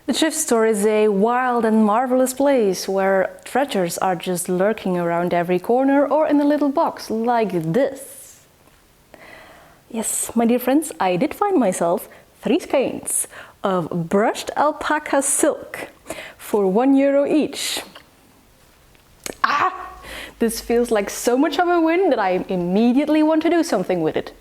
The thrift store is a wild and marvelous place where treasures are just lurking around every corner or in a little box like this. Yes, my dear friends, I did find myself 3 skeins of brushed alpaca silk for €1 each. This feels like so much of a win that I immediately want to do something with it.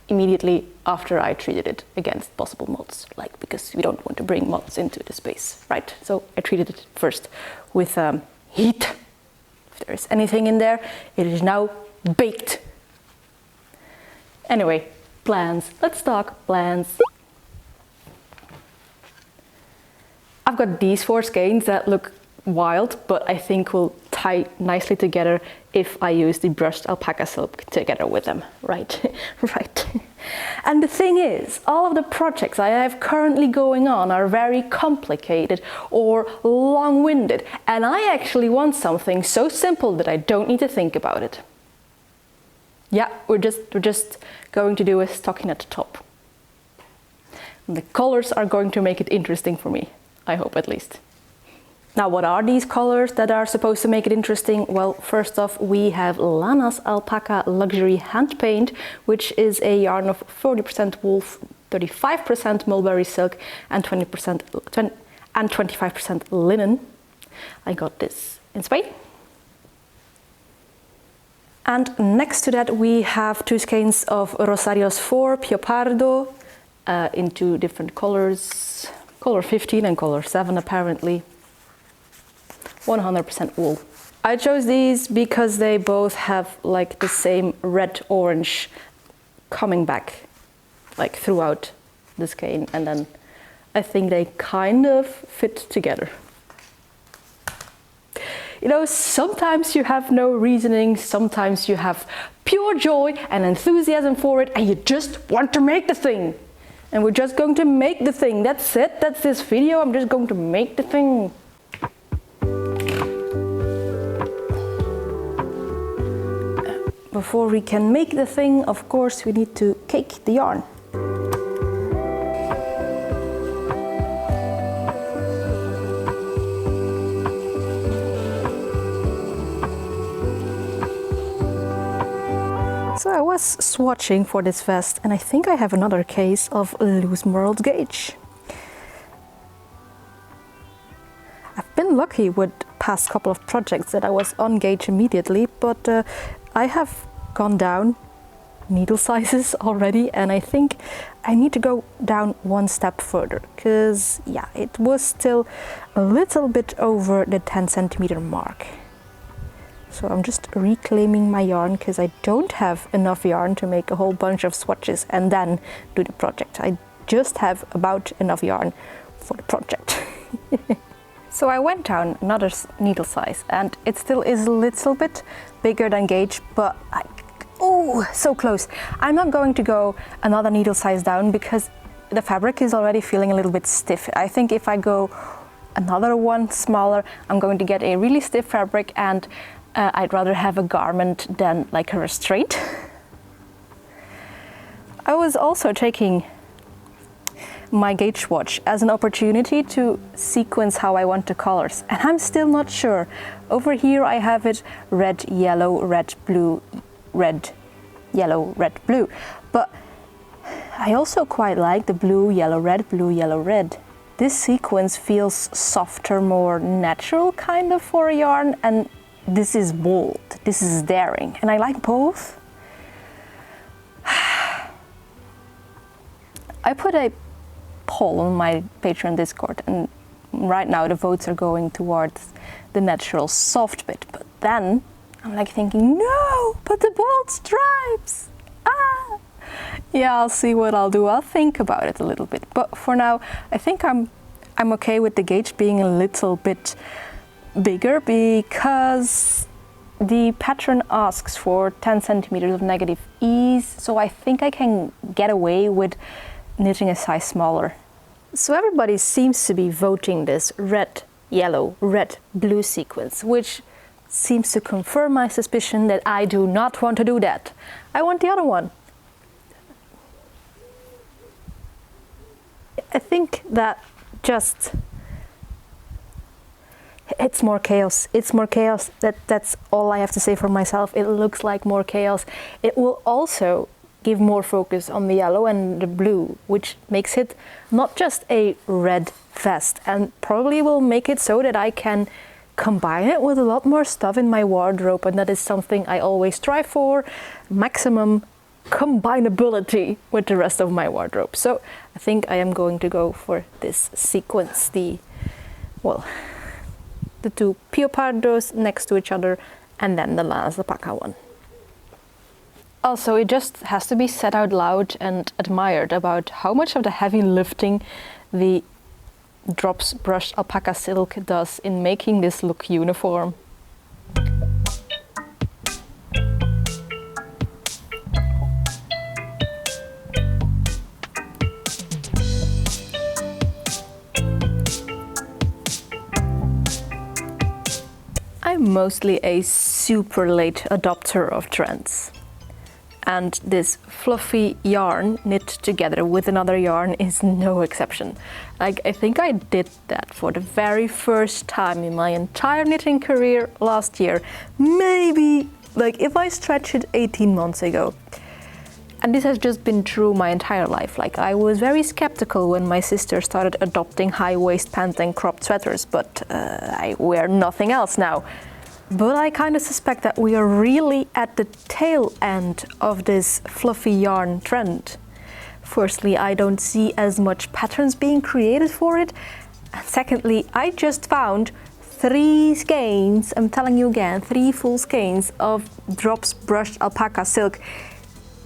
Immediately after I treated it against possible moths, because we don't want to bring moths into the space, right? So I treated it first with heat. If there's anything in there, it is now baked. Anyway, plans. Let's talk plans. I've got these 4 skeins that look wild, but I think will tie nicely together if I use the brushed alpaca silk together with them, right? Right. And the thing is, all of the projects I have currently going on are very complicated or long-winded, and I actually want something so simple that I don't need to think about it. Yeah, we're just going to do a stocking at the top. And the colors are going to make it interesting for me, I hope at least. Now, what are these colors that are supposed to make it interesting? Well, first off, we have Lanasalpacas Luxury Hand Paint, which is a yarn of 40% wool, 35% mulberry silk, and 25% linen. I got this in Spain. And next to that, we have 2 skeins of Rosarios4 Piopardo in 2 different colors, color 15 and color 7 apparently. 100% wool. I chose these because they both have like the same red-orange coming back like throughout the skein, and then I think they kind of fit together. You know, sometimes you have no reasoning, sometimes you have pure joy and enthusiasm for it and you just want to make the thing. And we're just going to make the thing. That's it, that's this video. I'm just going to make the thing. Before we can make the thing, of course, we need to cake the yarn. So I was swatching for this vest, and I think I have another case of loose knurled gauge. I've been lucky with past couple of projects that I was on gauge immediately, but I have gone down needle sizes already, and I think I need to go down one step further, because yeah, it was still a little bit over the 10 centimeter mark. So I'm just reclaiming my yarn because I don't have enough yarn to make a whole bunch of swatches and then do the project. I just have about enough yarn for the project. So I went down another needle size, and it still is a little bit bigger than gauge, but oh, so close. I'm not going to go another needle size down because the fabric is already feeling a little bit stiff. I think if I go another one smaller, I'm going to get a really stiff fabric, and I'd rather have a garment than like a restraint. I was also taking my gauge swatch as an opportunity to sequence how I want the colors, and I'm still not sure. Over here I have it red, yellow, red, blue, red, yellow, red, blue, but I also quite like the blue, yellow, red, blue, yellow, red. This sequence feels softer, more natural kind of for a yarn, and this is bold, this is daring, and I like both. I put a poll on my Patreon Discord, and right now the votes are going towards the natural soft bit, but then I'm like thinking, no, but the bold stripes, yeah, I'll see what I'll do. I'll think about it a little bit, but for now I think I'm okay with the gauge being a little bit bigger, because the pattern asks for 10 centimeters of negative ease, so I think I can get away with knitting a size smaller. So everybody seems to be voting this red, yellow, red, blue sequence, which seems to confirm my suspicion that I do not want to do that. I want the other one. I think that just It's more chaos. It's more chaos. That's all I have to say for myself. It looks like more chaos. It will also give more focus on the yellow and the blue, which makes it not just a red vest, and probably will make it so that I can combine it with a lot more stuff in my wardrobe, and that is something I always strive for, maximum combinability with the rest of my wardrobe. So I think I am going to go for this sequence, the two Piopardos next to each other, and then the Lanasalpaca one. Also, it just has to be said out loud and admired about how much of the heavy lifting the Drops Brushed Alpaca Silk does in making this look uniform. I'm mostly a super late adopter of trends. And this fluffy yarn knit together with another yarn is no exception. Like, I think I did that for the very first time in my entire knitting career last year. Maybe, like, if I stretch it 18 months ago. And this has just been true my entire life. Like, I was very skeptical when my sister started adopting high-waist pants and cropped sweaters, but I wear nothing else now. But I kind of suspect that we are really at the tail end of this fluffy yarn trend. Firstly, I don't see as much patterns being created for it. And secondly, I just found 3 skeins, I'm telling you again, 3 full skeins of Drops Brushed Alpaca Silk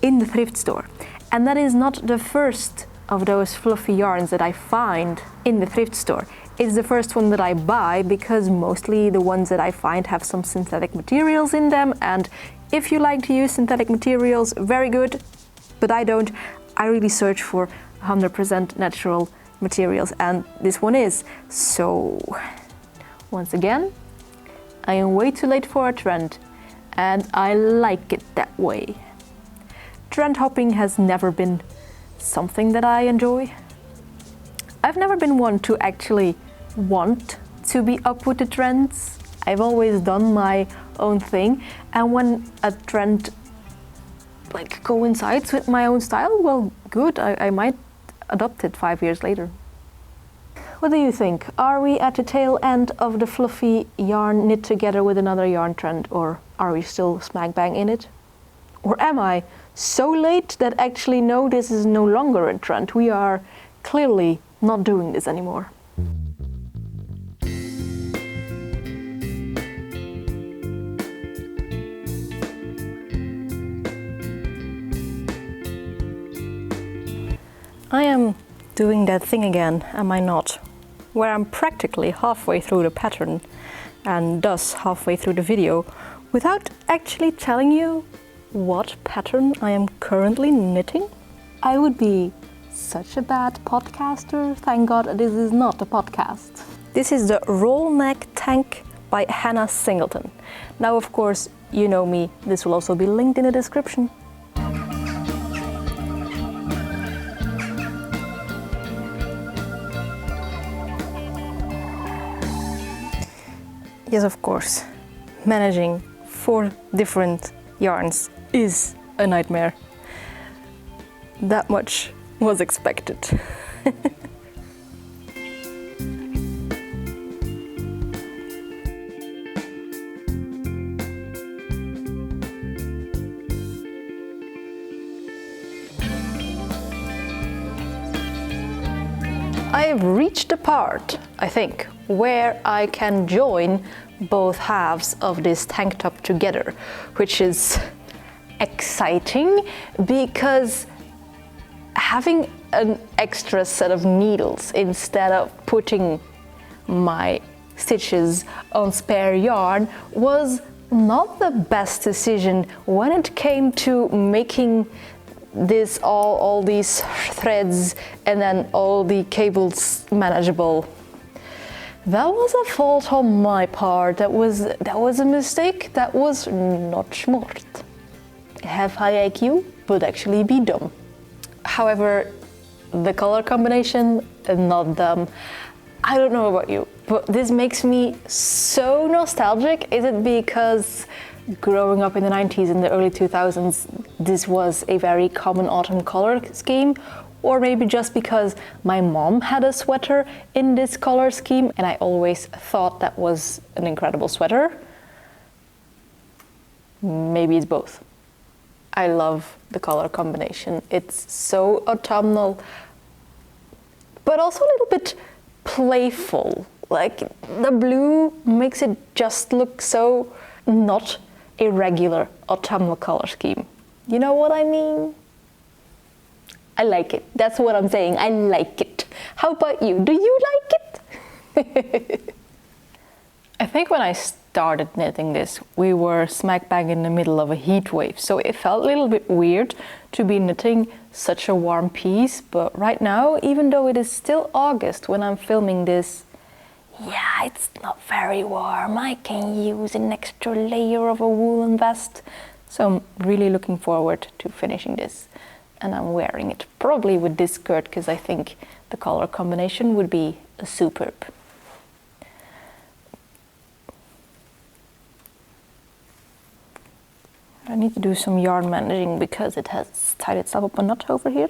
in the thrift store. And that is not the first of those fluffy yarns that I find in the thrift store. It's the first one that I buy, because mostly the ones that I find have some synthetic materials in them, and if you like to use synthetic materials, very good, but I don't. I really search for 100% natural materials, and this one is. So, once again, I am way too late for a trend, and I like it that way. Trend hopping has never been something that I enjoy. I've never been one to actually want to be up with the trends. I've always done my own thing, and when a trend like coincides with my own style, well, good, I might adopt it 5 years later. What do you think? Are we at the tail end of the fluffy yarn knit together with another yarn trend, or are we still smack bang in it? Or am I so late that actually no, this is no longer a trend? We are clearly not doing this anymore. I am doing that thing again, am I not? Where I'm practically halfway through the pattern, and thus halfway through the video, without actually telling you what pattern I am currently knitting. I would be such a bad podcaster. Thank God this is not a podcast. This is the Roll Neck Tank by Hannah Singleton. Now, of course, you know me, this will also be linked in the description. Yes, of course, managing 4 different yarns is a nightmare. That much was expected. I have reached the part, I think, where I can join both halves of this tank top together, which is exciting because having an extra set of needles instead of putting my stitches on spare yarn was not the best decision when it came to making this all these threads and then all the cables manageable. That was a fault on my part. That was a mistake. That was not smart. Have high IQ, but actually be dumb. However, the color combination, not dumb. I don't know about you, but this makes me so nostalgic. Is it because growing up in the 90s and the early 2000s, this was a very common autumn color scheme? Or maybe just because my mom had a sweater in this color scheme and I always thought that was an incredible sweater? Maybe it's both. I love the color combination. It's so autumnal, but also a little bit playful. Like the blue makes it just look so not a regular autumnal color scheme. You know what I mean? I like it. That's what I'm saying. I like it. How about you? Do you like it? I think when I started knitting this, we were smack bang in the middle of a heat wave, so it felt a little bit weird to be knitting such a warm piece. But right now, even though it is still August when I'm filming this, yeah, it's not very warm. I can use an extra layer of a woolen vest. So I'm really looking forward to finishing this. And I'm wearing it probably with this skirt because I think the color combination would be superb. I need to do some yarn managing because it has tied itself up a knot over here.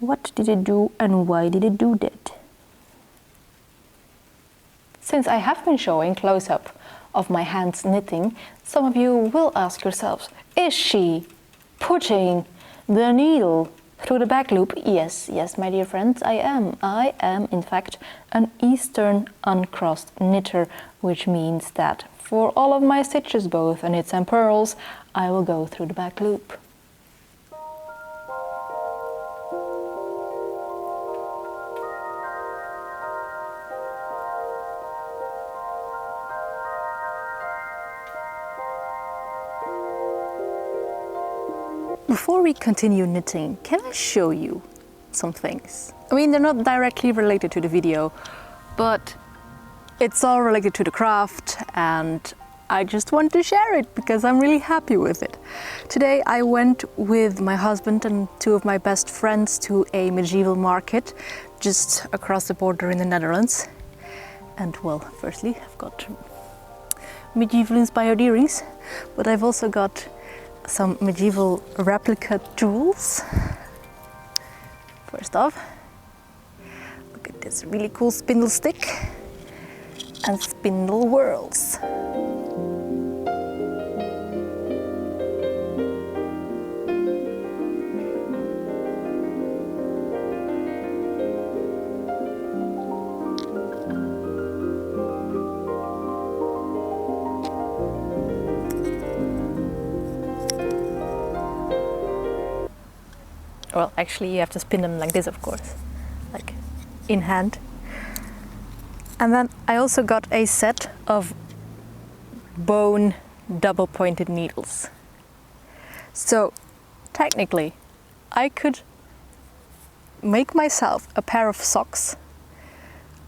What did it do and why did it do that? Since I have been showing close-up of my hands knitting, some of you will ask yourselves, is she putting the needle through the back loop? Yes, my dear friends, I am. I am, in fact, an Eastern uncrossed knitter, which means that for all of my stitches, both knits and purls, I will go through the back loop. Before we continue knitting, can I show you some things? I mean, they're not directly related to the video, but it's all related to the craft and I just want to share it because I'm really happy with it. Today I went with my husband and two of my best friends to a medieval market just across the border in the Netherlands. And well, firstly, I've got medieval inspired earrings, but I've also got some medieval replica tools. First off, look at this really cool spindle stick and spindle whorls. Well, actually you have to spin them like this, of course, like in hand. And then I also got a set of bone double pointed needles. So technically I could make myself a pair of socks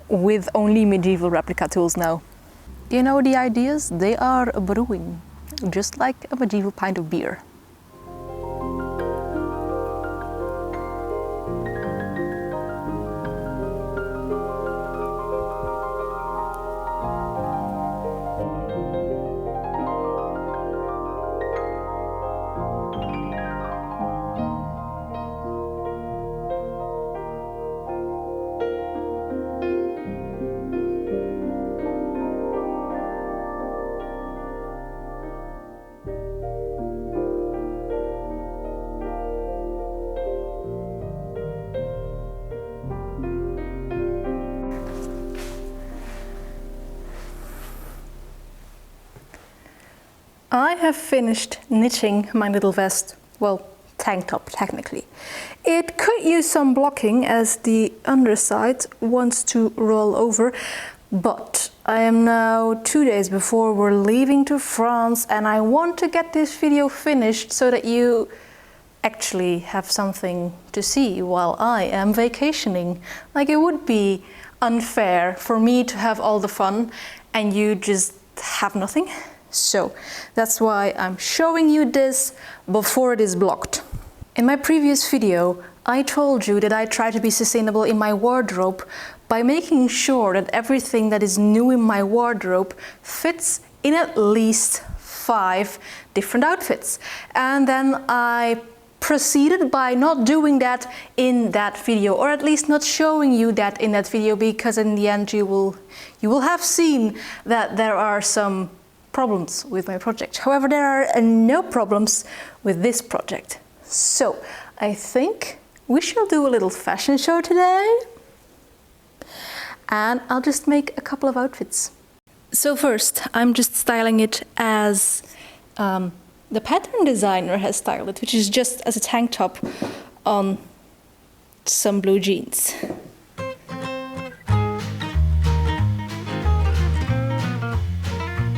with only medieval replica tools now. You know, the ideas, they are brewing, just like a medieval pint of beer. I have finished knitting my little vest, well, tank top technically. It could use some blocking as the underside wants to roll over, but I am now 2 days before we're leaving to France and I want to get this video finished so that you actually have something to see while I am vacationing. Like, it would be unfair for me to have all the fun and you just have nothing. So that's why I'm showing you this before it is blocked. In my previous video, I told you that I try to be sustainable in my wardrobe by making sure that everything that is new in my wardrobe fits in at least 5 different outfits. And then I proceeded by not doing that in that video, or at least not showing you that in that video, because in the end you will have seen that there are some problems with my project. However, there are no problems with this project. So I think we shall do a little fashion show today, and I'll just make a couple of outfits. So first, I'm just styling it as the pattern designer has styled it, which is just as a tank top on some blue jeans.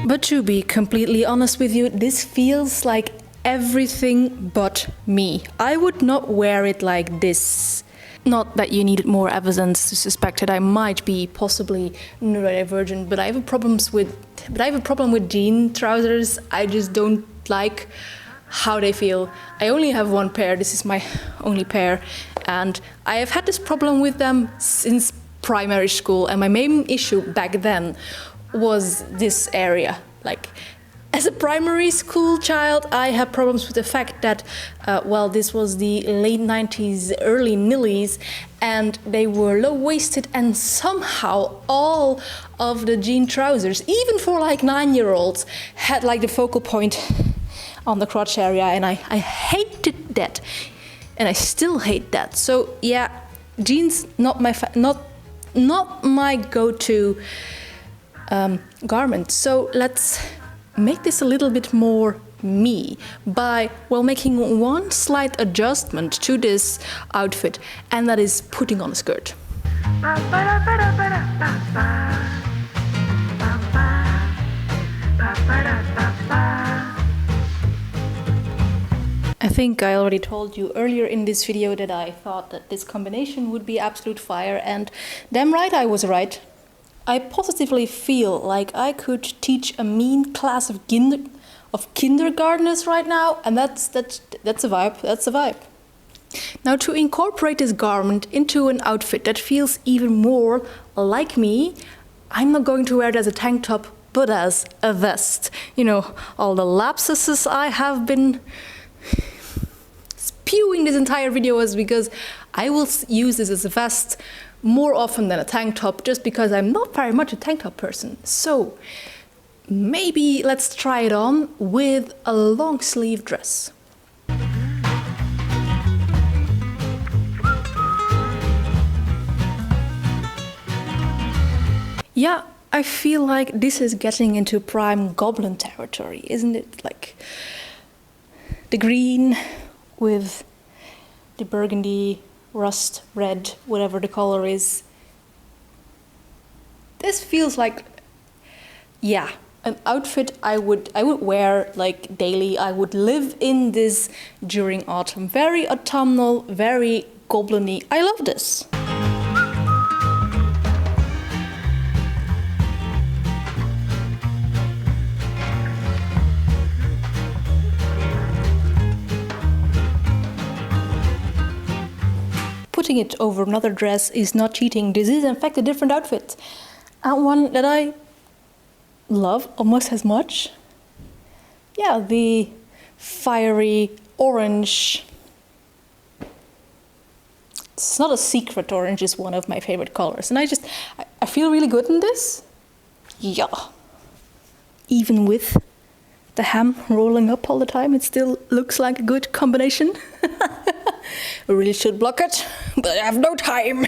But to be completely honest with you, this feels like everything but me. I would not wear it like this. Not that you needed more evidence to suspect that I might be possibly neurodivergent, but I have a problem with jean trousers. I just don't like how they feel. I only have one pair. This is my only pair, and I have had this problem with them since primary school, and my main issue back then was this area. Like, as a primary school child, I had problems with the fact that, this was the late 90s, early nillies, and they were low-waisted, and somehow all of the jean trousers, even for like 9-year-olds, had like the focal point on the crotch area, and I hated that, and I still hate that. So yeah, jeans not my go-to garment. So let's make this a little bit more me by, well, making one slight adjustment to this outfit, and that is putting on a skirt. I think I already told you earlier in this video that I thought that this combination would be absolute fire, and damn right I was right. I positively feel like I could teach a mean class of kindergartners right now, and that's a vibe. That's a vibe. Now, to incorporate this garment into an outfit that feels even more like me, I'm not going to wear it as a tank top, but as a vest. You know, all the lapses I have been spewing this entire video is because I will use this as a vest more often than a tank top, just because I'm not very much a tank top person. So maybe let's try it on with a long sleeve dress. Yeah, I feel like this is getting into prime goblin territory, isn't it? Like the green with the burgundy, rust red, whatever the color is. This feels like, yeah, an outfit I would wear like daily. I would live in this during autumn. Very autumnal, very goblin-y. I love this. Putting it over another dress is not cheating. This is in fact a different outfit, and one that I love almost as much. Yeah, the fiery orange. It's not a secret, orange is one of my favorite colors, and I feel really good in this. Yeah, even with the hem rolling up all the time, it still looks like a good combination. I really should block it, but I have no time.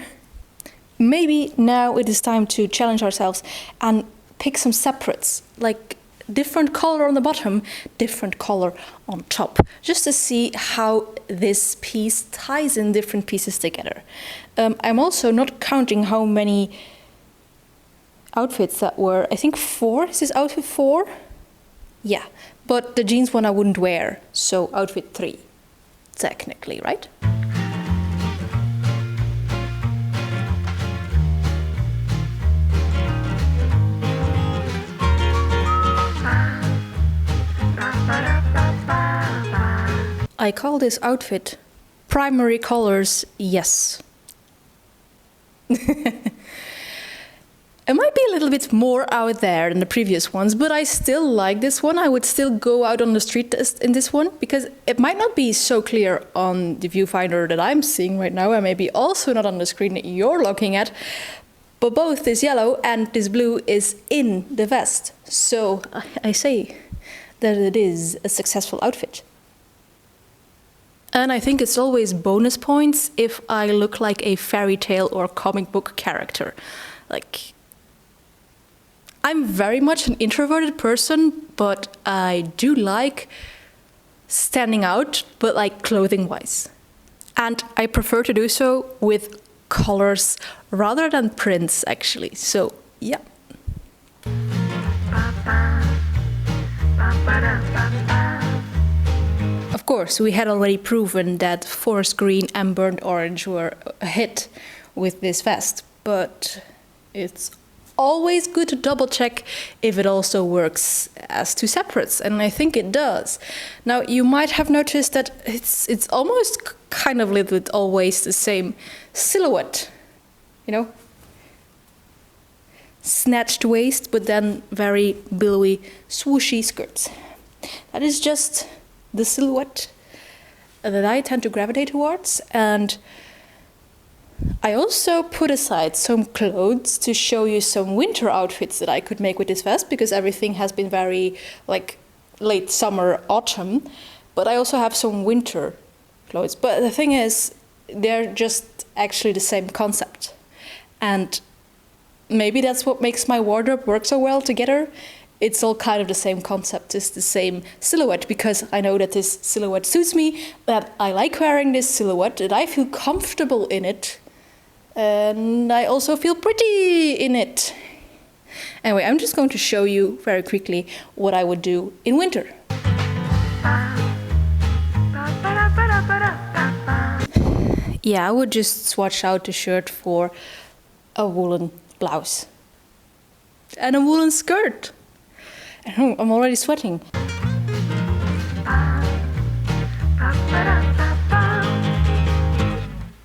Maybe now it is time to challenge ourselves and pick some separates, like different color on the bottom, different color on top, just to see how this piece ties in different pieces together. I'm also not counting how many outfits that were. I think 4. Is this outfit 4? Yeah, but the jeans one I wouldn't wear, so outfit 3. Technically, right? I call this outfit primary colors, yes. It might be a little bit more out there than the previous ones, but I still like this one. I would still go out on the street in this one, because it might not be so clear on the viewfinder that I'm seeing right now, and maybe also not on the screen that you're looking at, but both this yellow and this blue is in the vest. So I say that it is a successful outfit. And I think it's always bonus points if I look like a fairy tale or comic book character. Like, I'm very much an introverted person, but I do like standing out, but like clothing-wise. And I prefer to do so with colors rather than prints, actually. So, yeah. Of course, we had already proven that forest green and burnt orange were a hit with this vest, but it's always good to double check if it also works as two separates, and I think it does. Now, you might have noticed that it's almost kind of little bit always the same silhouette, you know? Snatched waist, but then very billowy, swooshy skirts. That is just the silhouette that I tend to gravitate towards, and I also put aside some clothes to show you some winter outfits that I could make with this vest, because everything has been very like late summer, autumn, but I also have some winter clothes. But the thing is, they're just actually the same concept. And maybe that's what makes my wardrobe work so well together. It's all kind of the same concept, it's the same silhouette, because I know that this silhouette suits me, that I like wearing this silhouette, that I feel comfortable in it. And I also feel pretty in it. Anyway, I'm just going to show you very quickly what I would do in winter. Yeah, I would just swatch out the shirt for a woolen blouse and a woolen skirt. I'm already sweating.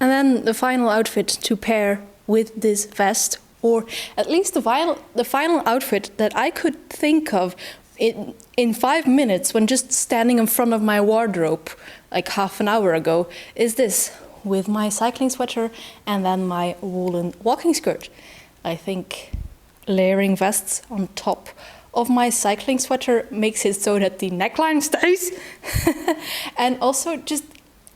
And then the final outfit to pair with this vest, or at least the final outfit that I could think of in 5 minutes when just standing in front of my wardrobe like half an hour ago, is this, with my cycling sweater and then my woolen walking skirt. I think layering vests on top of my cycling sweater makes it so that the neckline stays and also just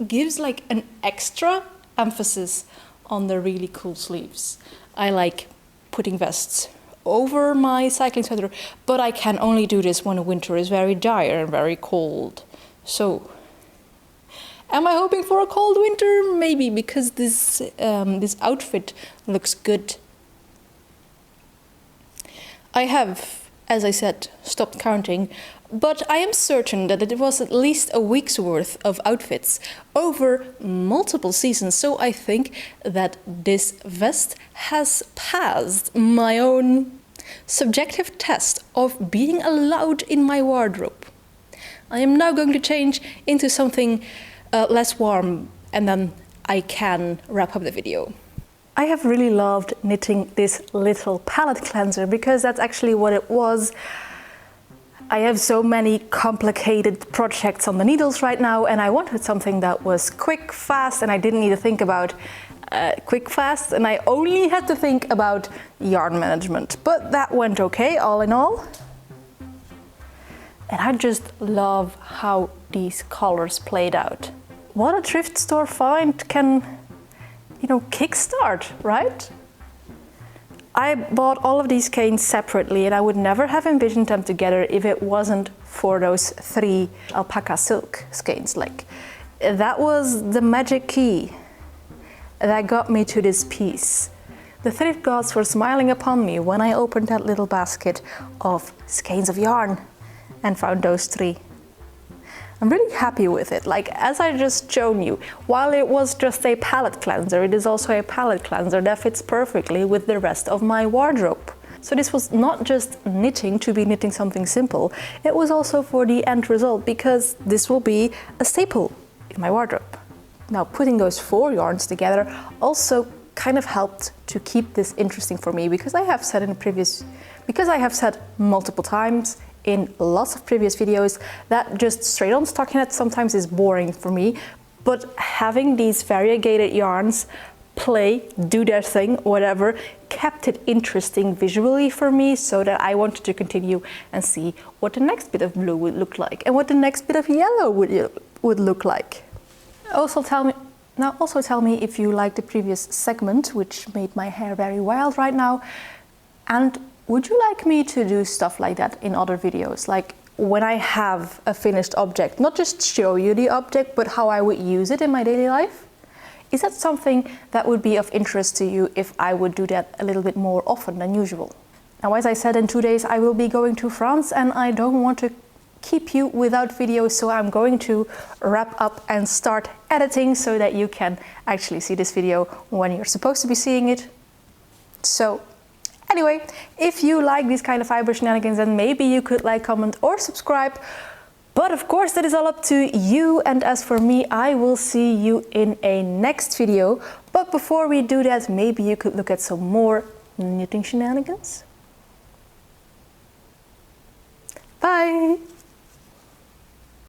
gives like an extra emphasis on the really cool sleeves. I like putting vests over my cycling sweater, but I can only do this when the winter is very dire and very cold. So, am I hoping for a cold winter? Maybe, because this outfit looks good. I have, as I said, stopped counting, but I am certain that it was at least a week's worth of outfits over multiple seasons, so I think that this vest has passed my own subjective test of being allowed in my wardrobe. I am now going to change into something less warm, and then I can wrap up the video. I have really loved knitting this little palette cleanser, because that's actually what it was. I have so many complicated projects on the needles right now, and I wanted something that was quick, fast, and I didn't need to think about quick, fast, and I only had to think about yarn management. But that went okay, all in all. And I just love how these colors played out. What a thrift store find can, you know, kickstart, right? I bought all of these skeins separately, and I would never have envisioned them together if it wasn't for those 3 alpaca silk skeins. Like, that was the magic key that got me to this piece. The thrift gods were smiling upon me when I opened that little basket of skeins of yarn and found those 3. I'm really happy with it. Like, as I just shown you, while it was just a palette cleanser, it is also a palette cleanser that fits perfectly with the rest of my wardrobe. So this was not just knitting to be knitting something simple, it was also for the end result, because this will be a staple in my wardrobe. Now putting those 4 yarns together also kind of helped to keep this interesting for me, because I have said multiple times in lots of previous videos that just straight on stockinette sometimes is boring for me, but having these variegated yarns play, do their thing, whatever, kept it interesting visually for me, so that I wanted to continue and see what the next bit of blue would look like and what the next bit of yellow would look like. Also tell me if you liked the previous segment, which made my hair very wild right now, and would you like me to do stuff like that in other videos, like when I have a finished object, not just show you the object, but how I would use it in my daily life? Is that something that would be of interest to you if I would do that a little bit more often than usual? Now, as I said, in 2 days I will be going to France, and I don't want to keep you without videos, so I'm going to wrap up and start editing so that you can actually see this video when you're supposed to be seeing it. So anyway, if you like these kind of fiber shenanigans, then maybe you could like, comment or subscribe. But of course, that is all up to you, and as for me, I will see you in a next video. But before we do that, maybe you could look at some more knitting shenanigans. Bye!